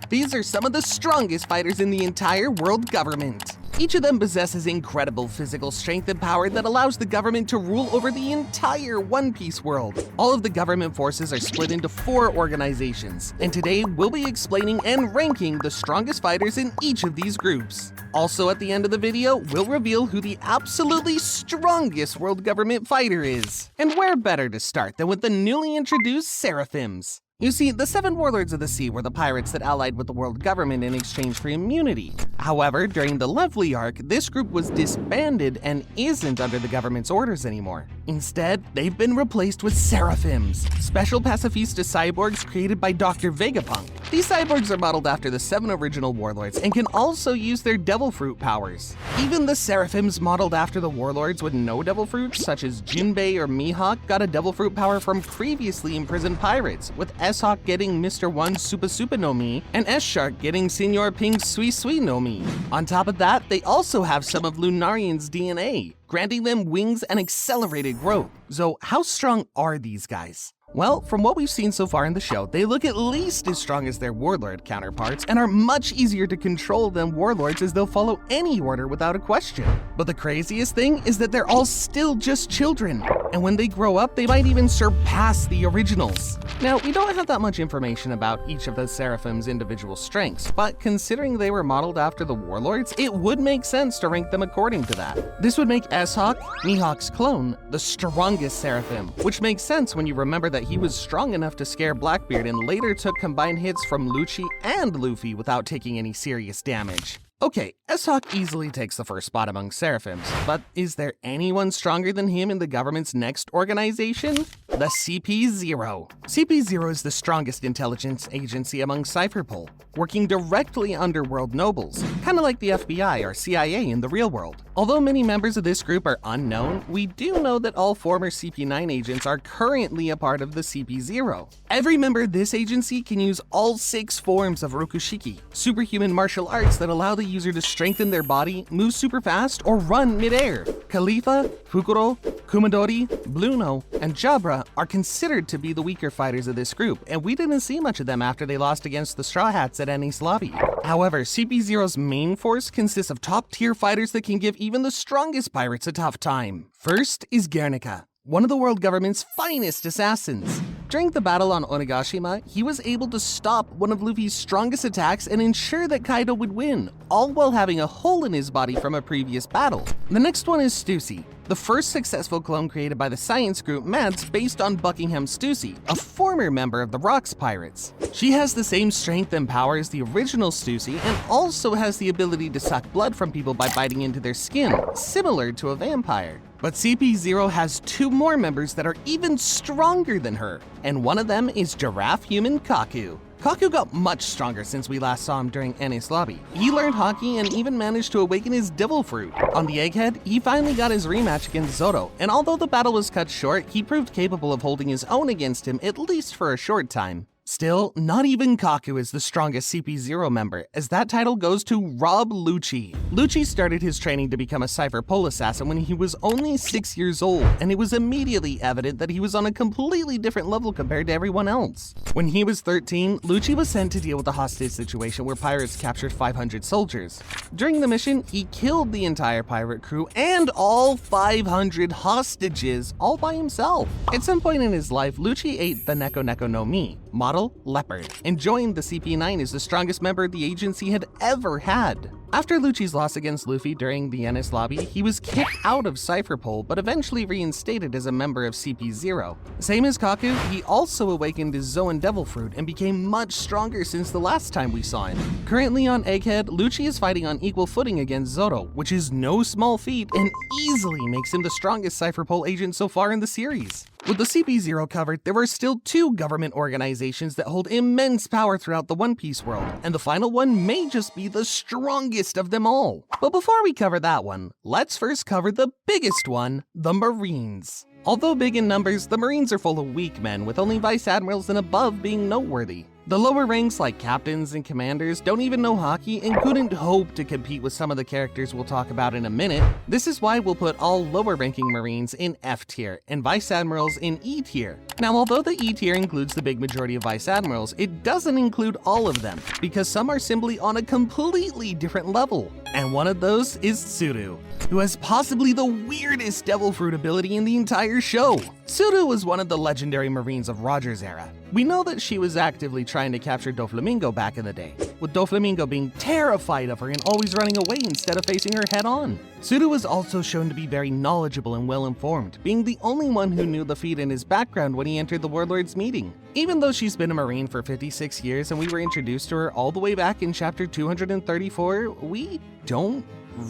These are some of the strongest fighters in the entire world government. Each of them possesses incredible physical strength and power that allows the government to rule over the entire One Piece world. All of the government forces are split into 4 organizations, and today we'll be explaining and ranking the strongest fighters in each of these groups. Also at the end of the video, we'll reveal who the absolutely strongest world government fighter is. And where better to start than with the newly introduced Seraphims. You see, the 7 warlords of the sea were the pirates that allied with the world government in exchange for immunity. However, during the Lovely arc, this group was disbanded and isn't under the government's orders anymore. Instead, they've been replaced with Seraphims, special pacifista cyborgs created by Dr. Vegapunk. These cyborgs are modeled after the 7 original warlords and can also use their devil fruit powers. Even the Seraphims modeled after the warlords with no devil fruits, such as Junpei or Mihawk, got a devil fruit power from previously imprisoned pirates, with S-Hawk getting Mr. 1's Super Super no Mi, and S-Shark getting Senor Pink's Sui Sui no Mi. On top of that, they also have some of Lunarian's DNA, granting them wings and accelerated growth. So how strong are these guys? Well, from what we've seen so far in the show, they look at least as strong as their warlord counterparts and are much easier to control than warlords, as they'll follow any order without a question. But the craziest thing is that they're all still just children, and when they grow up, they might even surpass the originals. Now, we don't have that much information about each of the Seraphim's individual strengths, but considering they were modeled after the warlords, it would make sense to rank them according to that. This would make S-Hawk, Mihawk's clone, the strongest Seraphim, which makes sense when you remember that he was strong enough to scare Blackbeard and later took combined hits from Lucci and Luffy without taking any serious damage. Okay, S-Hawk easily takes the first spot among Seraphims, but is there anyone stronger than him in the government's next organization? The CP0. CP0 is the strongest intelligence agency among Cypherpol, working directly under world nobles, kinda like the FBI or CIA in the real world. Although many members of this group are unknown, we do know that all former CP9 agents are currently a part of the CP0. Every member of this agency can use all 6 forms of Rokushiki, superhuman martial arts that allow the user to strengthen their body, move super fast, or run midair. Khalifa, Fukuro, Kumadori, Bluno, and Jabra are considered to be the weaker fighters of this group, and we didn't see much of them after they lost against the Straw Hats at Enies Lobby. However, CP0's main force consists of top-tier fighters that can give even the strongest pirates a tough time. First is Guernica, one of the world government's finest assassins. During the battle on Onigashima, he was able to stop one of Luffy's strongest attacks and ensure that Kaido would win, all while having a hole in his body from a previous battle. The next one is Stussy, the first successful clone created by the science group Mads based on Buckingham Stussy, a former member of the Rocks Pirates. She has the same strength and power as the original Stussy and also has the ability to suck blood from people by biting into their skin, similar to a vampire. But CP0 has 2 more members that are even stronger than her, and one of them is giraffe human Kaku. Kaku got much stronger since we last saw him during Enies Lobby. He learned hockey and even managed to awaken his devil fruit. On the Egghead, he finally got his rematch against Zoro, and although the battle was cut short, he proved capable of holding his own against him, at least for a short time. Still, not even Kaku is the strongest CP0 member, as that title goes to Rob Lucci. Lucci started his training to become a Cypherpol assassin when he was only 6 years old, and it was immediately evident that he was on a completely different level compared to everyone else. When he was 13, Lucci was sent to deal with a hostage situation where pirates captured 500 soldiers. During the mission, he killed the entire pirate crew and all 500 hostages all by himself. At some point in his life, Lucci ate the Neko Neko no Mi, model leopard, and joined the CP9 as the strongest member the agency had ever had. After Lucci's loss against Luffy during the Enies Lobby, he was kicked out of Cypherpol but eventually reinstated as a member of CP0. Same as Kaku, he also awakened his Zoan Devil Fruit and became much stronger since the last time we saw him. Currently on Egghead, Lucci is fighting on equal footing against Zoro, which is no small feat and easily makes him the strongest Cypherpol agent so far in the series. With the CP0 covered, there are still 2 government organizations that hold immense power throughout the One Piece world, and the final one may just be the strongest of them all. But before we cover that one, let's first cover the biggest one, the Marines. Although big in numbers, the Marines are full of weak men, with only vice admirals and above being noteworthy. The lower ranks like captains and commanders don't even know hockey and couldn't hope to compete with some of the characters we'll talk about in a minute. This is why we'll put all lower ranking Marines in F tier and Vice Admirals in E tier. Now, although the E tier includes the big majority of Vice Admirals, it doesn't include all of them, because some are simply on a completely different level. And one of those is 𝐶𝐸, who has possibly the weirdest Devil Fruit ability in the entire show. 𝐶𝐸 was one of the legendary Marines of Roger's era. We know that she was actively trying to capture 𝐿𝐵𝐴𝐴𝐴 back in the day, with 𝐿𝐵𝐴𝐴𝐴 being terrified of her and always running away instead of facing her head on. 𝐶𝐸 was also shown to be very knowledgeable and well-informed, being the only one who knew the feat in his background when he entered the Warlord's meeting. Even though she's been a Marine for 56 years and we were introduced to her all the way back in chapter 234, we don't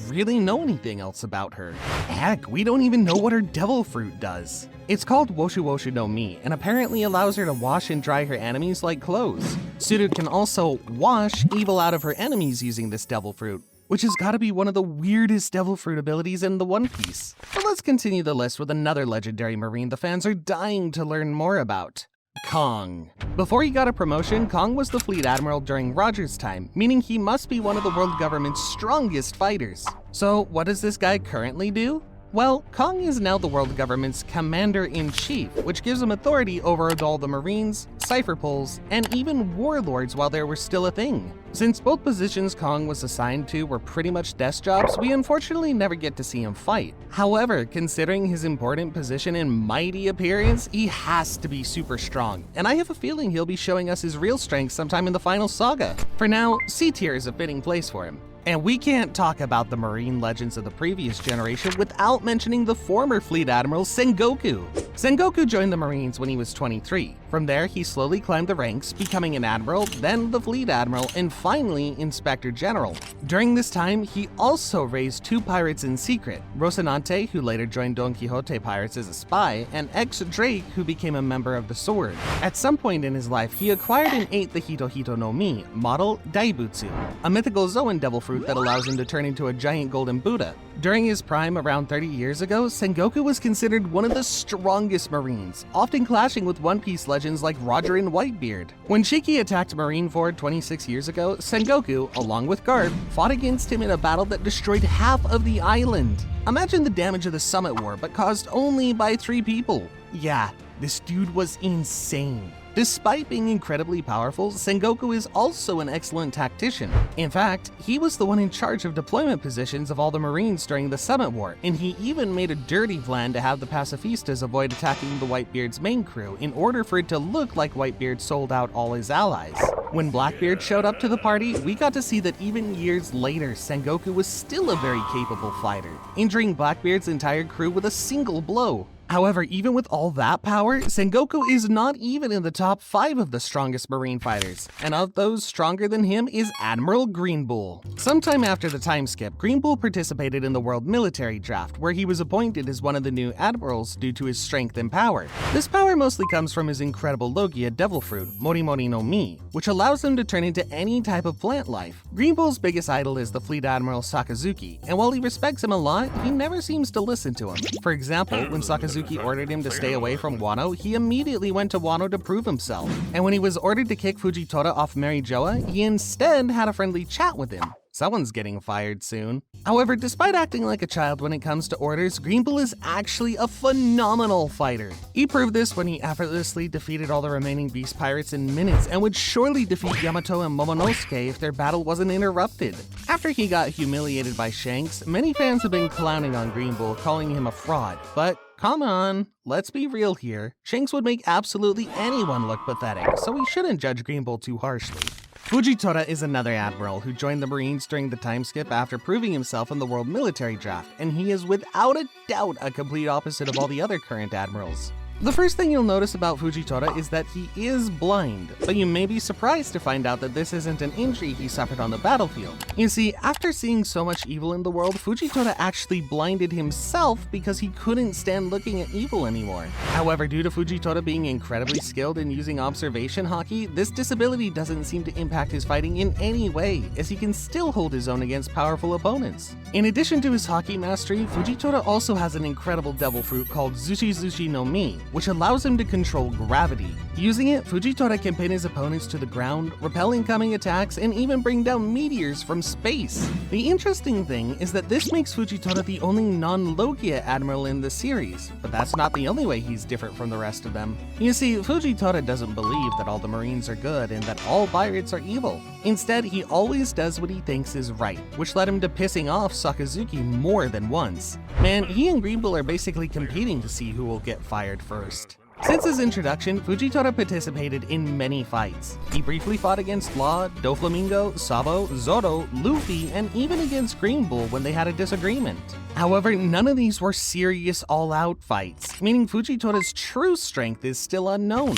really know anything else about her. Heck, we don't even know what her Devil Fruit does. It's called 𝐿𝐻𝐻𝐻 no Mi and apparently allows her to wash and dry her enemies like clothes. 𝐶𝐸 can also wash evil out of her enemies using this Devil Fruit, which has got to be one of the weirdest Devil Fruit abilities in the One Piece. But let's continue the list with another legendary Marine the fans are dying to learn more about. Kong. Before he got a promotion, Kong was the Fleet Admiral during Roger's time, meaning he must be one of the world government's strongest fighters. So what does this guy currently do? Well, Kong is now the world government's Commander-in-Chief, which gives him authority over all the Marines, Cipher Pulls, and even Warlords while they were still a thing. Since both positions Kong was assigned to were pretty much desk jobs, we unfortunately never get to see him fight. However, considering his important position and mighty appearance, he has to be super strong, and I have a feeling he'll be showing us his real strength sometime in the final saga. For now, C tier is a fitting place for him. And we can't talk about the Marine legends of the previous generation without mentioning the former Fleet Admiral Sengoku. Sengoku joined the Marines when he was 23. From there, he slowly climbed the ranks, becoming an Admiral, then the Fleet Admiral, and finally Inspector General. During this time, he also raised two pirates in secret, Rocinante, who later joined Don Quixote pirates as a spy, and Drake, who became a member of the Sword. At some point in his life, he acquired and ate the Hito-Hito no Mi, model Daibutsu, a mythical Zoan Devil Fruit that allows him to turn into a giant golden Buddha. During his prime around 30 years ago, Sengoku was considered one of the strongest Marines, often clashing with One Piece legends like Roger and Whitebeard. When Shiki attacked Marineford 26 years ago, Sengoku, along with Garp, fought against him in a battle that destroyed half of the island. Imagine the damage of the Summit War, but caused only by 3 people. Yeah, this dude was insane. Despite being incredibly powerful, Sengoku is also an excellent tactician. In fact, he was the one in charge of deployment positions of all the Marines during the Summit War, and he even made a dirty plan to have the pacifistas avoid attacking the Whitebeard's main crew in order for it to look like Whitebeard sold out all his allies. When Blackbeard showed up to the party, we got to see that even years later, Sengoku was still a very capable fighter, injuring Blackbeard's entire crew with a single blow. However, even with all that power, Sengoku is not even in the top 5 of the strongest Marine fighters, and of those stronger than him is Admiral Green Bull. Sometime after the time skip, Green Bull participated in the World Military Draft, where he was appointed as one of the new admirals due to his strength and power. This power mostly comes from his incredible Logia Devil Fruit, Morimori no Mi, which allows him to turn into any type of plant life. Green Bull's biggest idol is the Fleet Admiral Sakazuki, and while he respects him a lot, he never seems to listen to him. For example, when Sakazuki ordered him to stay away from Wano, he immediately went to Wano to prove himself. And when he was ordered to kick Fujitora off Mary Joa, he instead had a friendly chat with him. Someone's getting fired soon. However, despite acting like a child when it comes to orders, Green Bull is actually a phenomenal fighter. He proved this when he effortlessly defeated all the remaining Beast Pirates in minutes and would surely defeat Yamato and Momonosuke if their battle wasn't interrupted. After he got humiliated by Shanks, many fans have been clowning on Green Bull, calling him a fraud, but come on, let's be real here. Shanks would make absolutely anyone look pathetic, so we shouldn't judge Green Bull too harshly. Fujitora is another admiral who joined the Marines during the time skip after proving himself in the World Military Draft, and he is without a doubt a complete opposite of all the other current admirals. The first thing you'll notice about Fujitora is that he is blind, but you may be surprised to find out that this isn't an injury he suffered on the battlefield. You see, after seeing so much evil in the world, Fujitora actually blinded himself because he couldn't stand looking at evil anymore. However, due to Fujitora being incredibly skilled in using observation hockey, this disability doesn't seem to impact his fighting in any way, as he can still hold his own against powerful opponents. In addition to his hockey mastery, Fujitora also has an incredible devil fruit called 𝐶𝐸 no Mi, which allows him to control gravity. Using it, Fujitora can pin his opponents to the ground, repel incoming attacks, and even bring down meteors from space. The interesting thing is that this makes Fujitora the only non-Logia admiral in the series, but that's not the only way he's different from the rest of them. You see, Fujitora doesn't believe that all the Marines are good and that all pirates are evil. Instead, he always does what he thinks is right, which led him to pissing off Sakazuki more than once. Man, he and Green Bull are basically competing to see who will get fired first. Since his introduction, Fujitora participated in many fights. He briefly fought against Law, Doflamingo, Sabo, Zoro, Luffy, and even against Green Bull when they had a disagreement. However, none of these were serious all-out fights, meaning Fujitora's true strength is still unknown.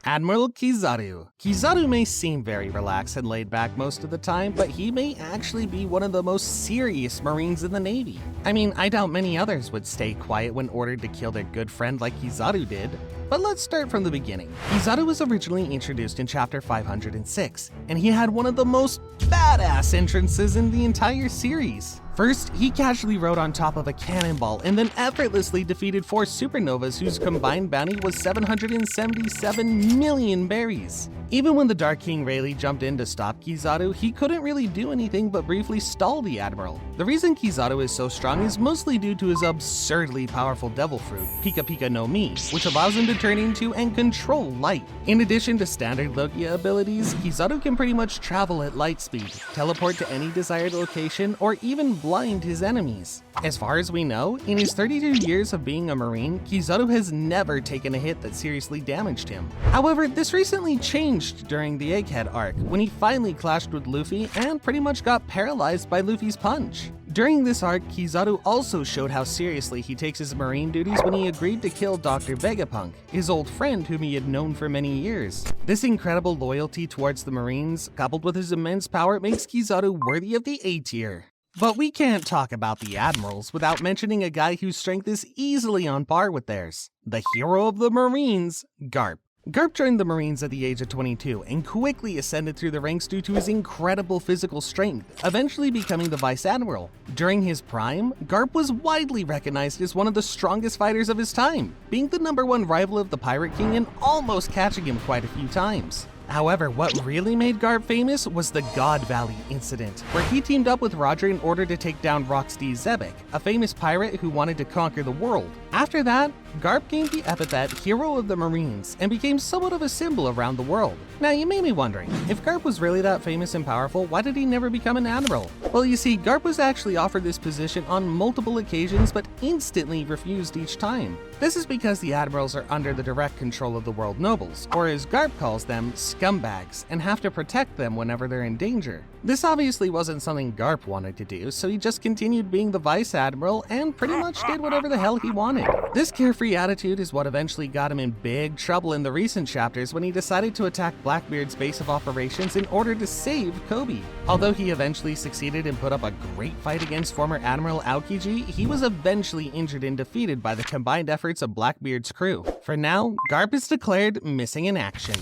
Admiral 𝐂𝐮𝐼R𝐻. 𝐂𝐮 may seem very relaxed and laid back most of the time, but he may actually be one of the most serious Marines in the Navy. I mean, I doubt many others would stay quiet when ordered to kill their good friend like 𝐂𝐮 did. But let's start from the beginning. 𝐂𝐮 was originally introduced in chapter 506, and he had one of the most badass entrances in the entire series. First, he casually rode on top of a cannonball and then effortlessly defeated 4 supernovas whose combined bounty was 777 million berries. Even when the Dark King Rayleigh jumped in to stop 𝐂𝐮, he couldn't really do anything but briefly stall the admiral. The reason 𝐂𝐮 is so strong is mostly due to his absurdly powerful devil fruit, 𝐵𝐵𝐵𝐵𝐵 no Mi, which allows him to turn into and control light. In addition to standard Logia abilities, 𝐂𝐮 can pretty much travel at light speed, teleport to any desired location, or even blind his enemies. As far as we know, in his 32 years of being a Marine, 𝐂𝐮 has never taken a hit that seriously damaged him. However, this recently changed during the Egghead arc, when he finally clashed with Luffy and pretty much got paralyzed by Luffy's punch. During this arc, 𝐂𝐮 also showed how seriously he takes his Marine duties when he agreed to kill Dr. Vegapunk, his old friend whom he had known for many years. This incredible loyalty towards the Marines, coupled with his immense power, makes 𝐂𝐮 worthy of the A tier. But we can't talk about the admirals without mentioning a guy whose strength is easily on par with theirs. The hero of the Marines, Garp. Garp joined the Marines at the age of 22 and quickly ascended through the ranks due to his incredible physical strength, eventually becoming the Vice Admiral. During his prime, Garp was widely recognized as one of the strongest fighters of his time, being the #1 rival of the Pirate King and almost catching him quite a few times. However, what really made Garp famous was the God Valley incident, where he teamed up with Roger in order to take down Roxy Zebek, a famous pirate who wanted to conquer the world. After that, Garp gained the epithet Hero of the Marines and became somewhat of a symbol around the world. Now you may be wondering, if Garp was really that famous and powerful, why did he never become an admiral? Well, you see, Garp was actually offered this position on multiple occasions but instantly refused each time. This is because the admirals are under the direct control of the world nobles, or as Garp calls them, scumbags, and have to protect them whenever they're in danger. This obviously wasn't something Garp wanted to do, so he just continued being the Vice Admiral and pretty much did whatever the hell he wanted. This carefree attitude is what eventually got him in big trouble in the recent chapters when he decided to attack Blackbeard's base of operations in order to save Kobe. Although he eventually succeeded and put up a great fight against former Admiral Aokiji, he was eventually injured and defeated by the combined efforts of Blackbeard's crew. For now, Garp is declared missing in action.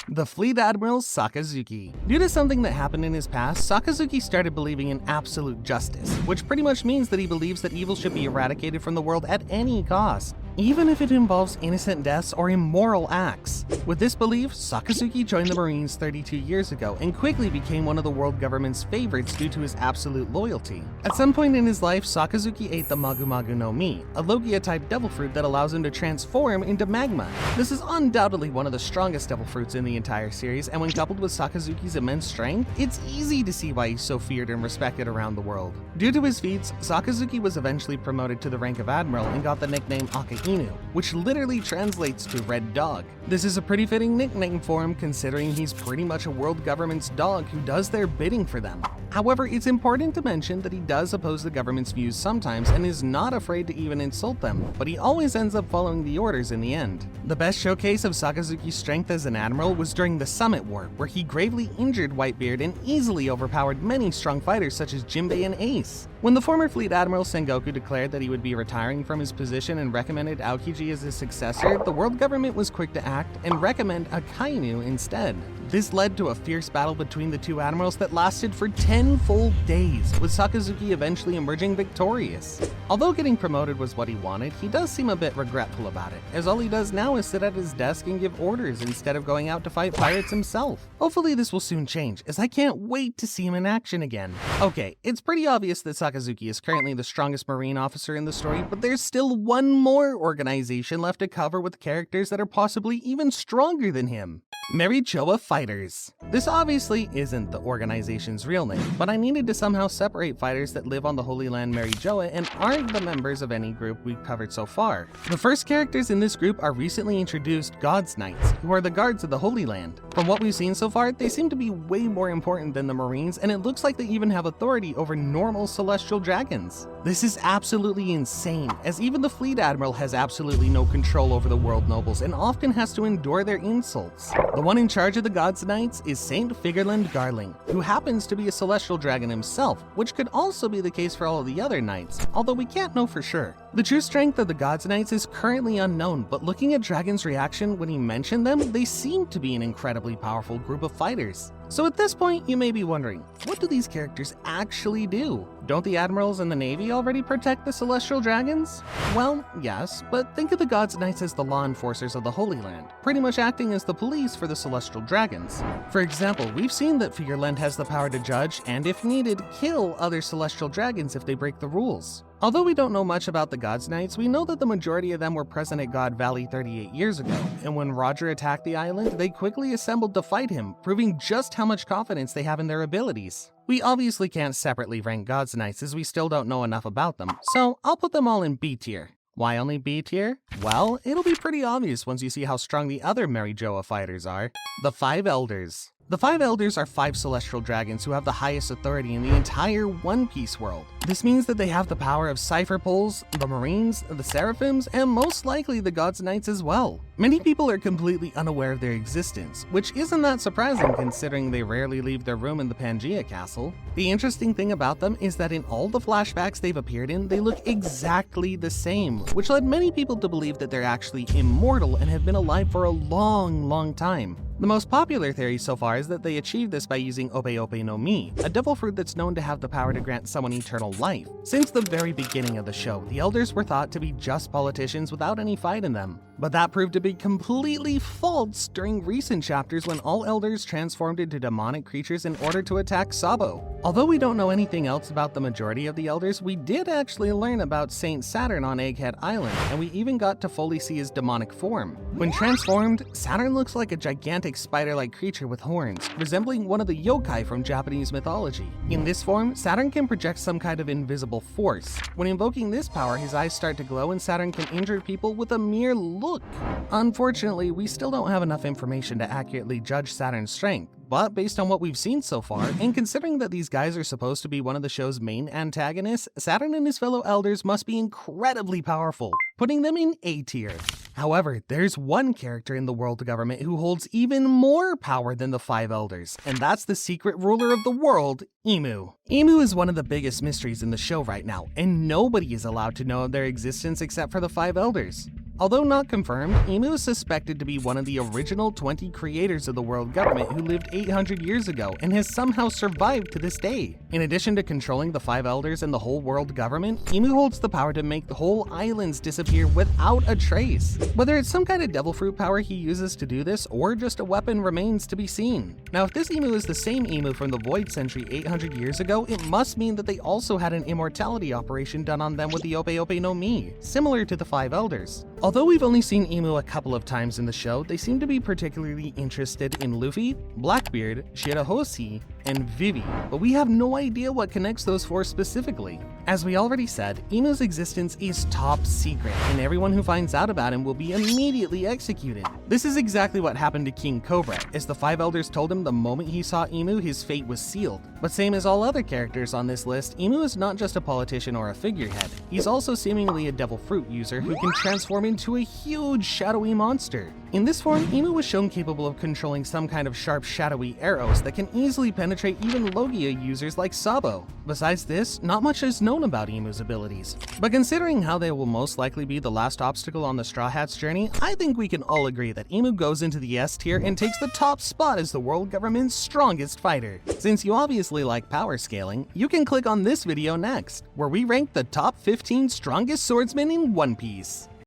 The Fleet Admiral Sakazuki. Due to something that happened in his past, Sakazuki started believing in absolute justice, which pretty much means that he believes that evil should be eradicated from the world at any cost, even if it involves innocent deaths or immoral acts. With this belief, Sakazuki joined the Marines 32 years ago and quickly became one of the world government's favorites due to his absolute loyalty. At some point in his life, Sakazuki ate the 𝐵𝐵𝐵𝐵𝐵 no Mi, a Logia-type devil fruit that allows him to transform into magma. This is undoubtedly one of the strongest devil fruits in the entire series, and when coupled with Sakazuki's immense strength, it's easy to see why he's so feared and respected around the world. Due to his feats, Sakazuki was eventually promoted to the rank of Admiral and got the nickname Akainu, which literally translates to Red Dog. This is a pretty fitting nickname for him considering he's pretty much a world government's dog who does their bidding for them. However, it's important to mention that he does oppose the government's views sometimes and is not afraid to even insult them, but he always ends up following the orders in the end. The best showcase of Sakazuki's strength as an admiral was during the Summit War, where he gravely injured Whitebeard and easily overpowered many strong fighters such as Jinbei and Ace. When the former Fleet Admiral Sengoku declared that he would be retiring from his position and recommended Aokiji as his successor, the world government was quick to act and recommend Akainu instead. This led to a fierce battle between the two admirals that lasted for 10 full days, with Sakazuki eventually emerging victorious. Although getting promoted was what he wanted, he does seem a bit regretful about it, as all he does now is sit at his desk and give orders instead of going out to fight pirates himself. Hopefully this will soon change, as I can't wait to see him in action again. Okay, it's pretty obvious that Sakazuki is currently the strongest Marine officer in the story, but there's still one more organization left to cover with characters that are possibly even stronger than him. 𝐿 Fighters. This obviously isn't the organization's real name, but I needed to somehow separate fighters that live on the Holy Land 𝐿 and aren't the members of any group we've covered so far. The first characters in this group are recently introduced God's Knights, who are the guards of the Holy Land. From what we've seen so far, they seem to be way more important than the Marines, and it looks like they even have authority over normal celestial dragons. This is absolutely insane, as even the Fleet Admiral has absolutely no control over the world nobles and often has to endure their insults. The one in charge of the God's Knights is 𝐿𝗲𝗏𝗏𝐿, who happens to be a celestial dragon himself, which could also be the case for all of the other knights, although we can't know for sure. The true strength of the God's Knights is currently unknown, but looking at Dragon's reaction when he mentioned them, they seem to be an incredibly powerful group of fighters. So at this point, you may be wondering, what do these characters actually do? Don't the admirals in the Navy already protect the celestial dragons? Well, yes, but think of the God's Knights as the law enforcers of the Holy Land, pretty much acting as the police for the celestial dragons. For example, we've seen that Figurland has the power to judge and, if needed, kill other celestial dragons if they break the rules. Although we don't know much about the God's Knights, we know that the majority of them were present at God Valley 38 years ago, and when Roger attacked the island, they quickly assembled to fight him, proving just how much confidence they have in their abilities. We obviously can't separately rank God's Knights as we still don't know enough about them, so I'll put them all in B tier. Why only B tier? Well, it'll be pretty obvious once you see how strong the other 𝐿 fighters are. The 5 Elders. The 5 Elders are 5 celestial dragons who have the highest authority in the entire One Piece world. This means that they have the power of Cypher Poles, the Marines, the Seraphims, and most likely the God's Knights as well. Many people are completely unaware of their existence, which isn't that surprising considering they rarely leave their room in the Pangaea castle. The interesting thing about them is that in all the flashbacks they've appeared in, they look exactly the same, which led many people to believe that they're actually immortal and have been alive for a long time. The most popular theory so far is that they achieved this by using 𝐿𝐵𝐵, a devil fruit that's known to have the power to grant someone eternal life. Since the very beginning of the show, the Elders were thought to be just politicians without any fight in them. But that proved to be completely false during recent chapters when all Elders transformed into demonic creatures in order to attack Sabo. Although we don't know anything else about the majority of the Elders, we did actually learn about Saint Saturn on Egghead Island, and we even got to fully see his demonic form. When transformed, Saturn looks like a gigantic spider-like creature with horns, resembling one of the yokai from Japanese mythology. In this form, Saturn can project some kind of invisible force. When invoking this power, his eyes start to glow and Saturn can injure people with a mere look. Unfortunately, we still don't have enough information to accurately judge Saturn's strength, but based on what we've seen so far, and considering that these guys are supposed to be one of the show's main antagonists, Saturn and his fellow Elders must be incredibly powerful, putting them in A tier. However, there's one character in the world government who holds even more power than the 5 Elders, and that's the secret ruler of the world, Emu. Emu is one of the biggest mysteries in the show right now, and nobody is allowed to know of their existence except for the 5 Elders. Although not confirmed, Emu is suspected to be one of the original 20 creators of the world government who lived 800 years ago and has somehow survived to this day. In addition to controlling the 5 Elders and the whole world government, Emu holds the power to make the whole islands disappear without a trace. Whether it's some kind of devil fruit power he uses to do this or just a weapon remains to be seen. Now, if this Emu is the same Emu from the Void Century 800 years ago, it must mean that they also had an immortality operation done on them with the 𝐿𝐵𝐵𝐵, similar to the 5 Elders. Although we've only seen Emu a couple of times in the show, they seem to be particularly interested in Luffy, Blackbeard, Shirahoshi, and Vivi, but we have no idea what connects those 4 specifically. As we already said, Emu's existence is top secret, and everyone who finds out about him will be immediately executed. This is exactly what happened to King Cobra, as the 5 Elders told him the moment he saw Emu, his fate was sealed. But same as all other characters on this list, Emu is not just a politician or a figurehead. He's also seemingly a devil fruit user who can transform into a huge shadowy monster. In this form, Emu was shown capable of controlling some kind of sharp shadowy arrows that can easily penetrate even Logia users like Sabo. Besides this, not much is known known about Emu's abilities. But considering how they will most likely be the last obstacle on the Straw Hat's journey, I think we can all agree that Emu goes into the S tier and takes the top spot as the world government's strongest fighter. Since you obviously like power scaling, you can click on this video next, where we rank the top 15 strongest swordsmen in One Piece.